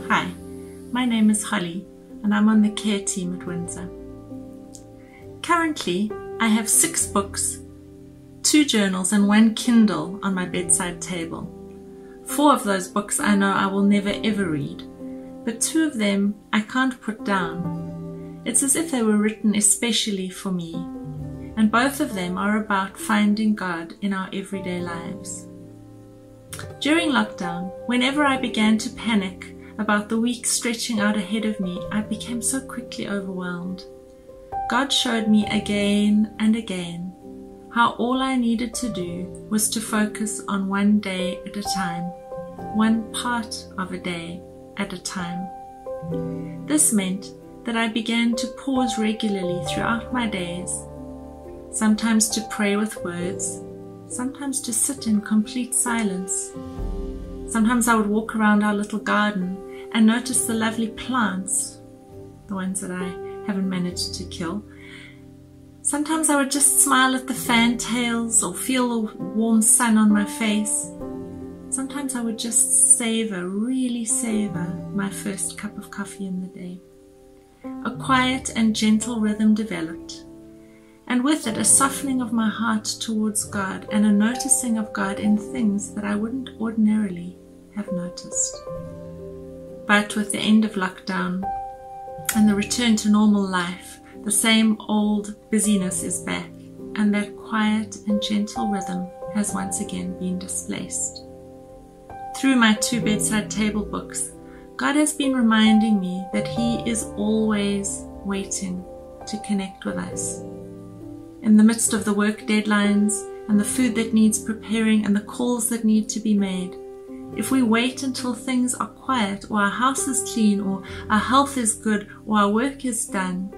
Hi, my name is Holly and I'm on the care team at Windsor. Currently, I have 6 books, 2 journals and 1 Kindle on my bedside table. 4 of those books I know I will never ever read, but 2 of them I can't put down. It's as if they were written especially for me, and both of them are about finding God in our everyday lives. During lockdown, whenever I began to panic about the week stretching out ahead of me, I became so quickly overwhelmed. God showed me again and again how all I needed to do was to focus on one day at a time, one part of a day at a time. This meant that I began to pause regularly throughout my days, sometimes to pray with words, sometimes to sit in complete silence. Sometimes I would walk around our little garden and notice the lovely plants, the ones that I haven't managed to kill. Sometimes I would just smile at the fantails or feel the warm sun on my face. Sometimes I would just really savor my first cup of coffee in the day. A quiet and gentle rhythm developed, and with it a softening of my heart towards God and a noticing of God in things that I wouldn't ordinarily have noticed. But with the end of lockdown and the return to normal life, the same old busyness is back, and that quiet and gentle rhythm has once again been displaced. Through my 2 bedside table books, God has been reminding me that He is always waiting to connect with us. In the midst of the work deadlines and the food that needs preparing and the calls that need to be made, if we wait until things are quiet or our house is clean or our health is good or our work is done,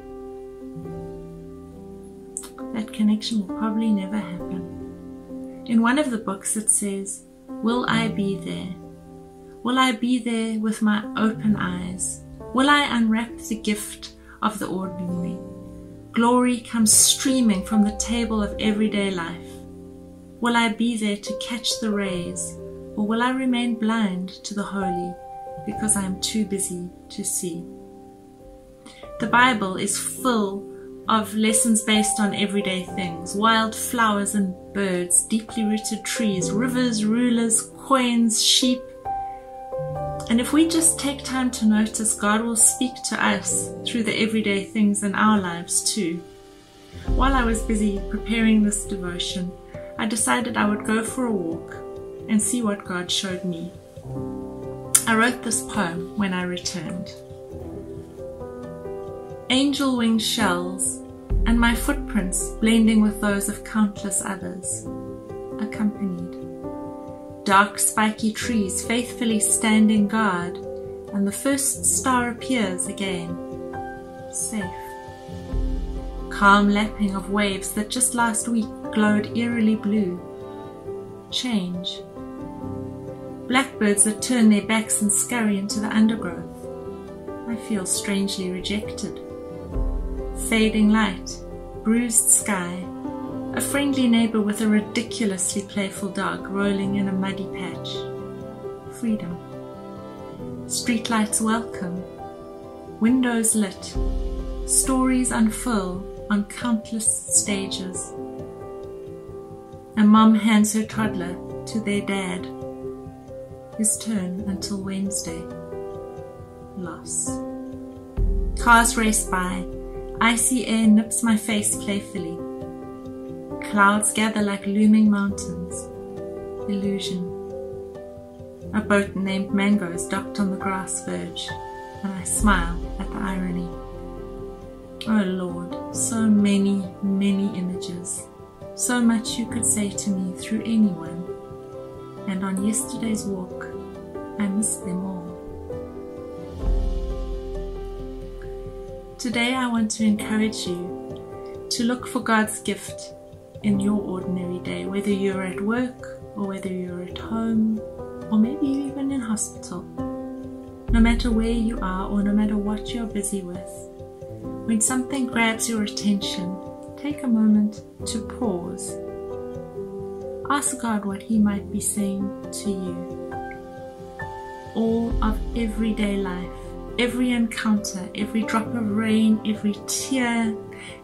that connection will probably never happen. In one of the books it says, "Will I be there? Will I be there with my open eyes? Will I unwrap the gift of the ordinary? Glory comes streaming from the table of everyday life. Will I be there to catch the rays, or will I remain blind to the holy because I am too busy to see?" The Bible is full of lessons based on everyday things: wild flowers and birds, deeply rooted trees, rivers, rulers, coins, sheep. And if we just take time to notice, God will speak to us through the everyday things in our lives too. While I was busy preparing this devotion, I decided I would go for a walk and see what God showed me. I wrote this poem when I returned. Angel wing shells and my footprints blending with those of countless others, accompanied. Dark spiky trees faithfully standing guard, and the first star appears again, safe. Calm lapping of waves that just last week glowed eerily blue. Change. Blackbirds that turn their backs and scurry into the undergrowth. I feel strangely rejected. Fading light, bruised sky, a friendly neighbor with a ridiculously playful dog rolling in a muddy patch. Freedom. Streetlights welcome. Windows lit. Stories unfurl on countless stages. A mom hands her toddler to their dad. His turn until Wednesday. Loss. Cars race by. Icy air nips my face playfully. Clouds gather like looming mountains. Illusion. A boat named Mango is docked on the grass verge, and I smile at the irony. Oh Lord, so many, many images. So much you could say to me through anyone. And on yesterday's walk, I missed them all. Today I want to encourage you to look for God's gift in your ordinary day, whether you're at work or whether you're at home or maybe even in hospital. No matter where you are or no matter what you're busy with, when something grabs your attention, take a moment to pause. Ask God what He might be saying to you. all of everyday life, every encounter, every drop of rain, every tear,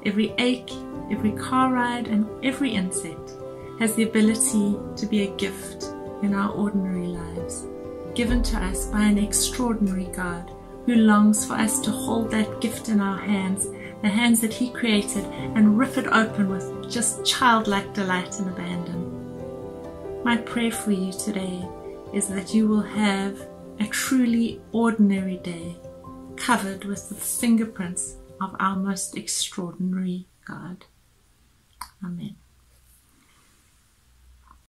every ache, every car ride, and every insect has the ability to be a gift in our ordinary lives, given to us by an extraordinary God who longs for us to hold that gift in our hands, the hands that He created, and rip it open with just childlike delight and abandon. My prayer for you today is that you will have a truly ordinary day covered with the fingerprints of our most extraordinary God. Amen.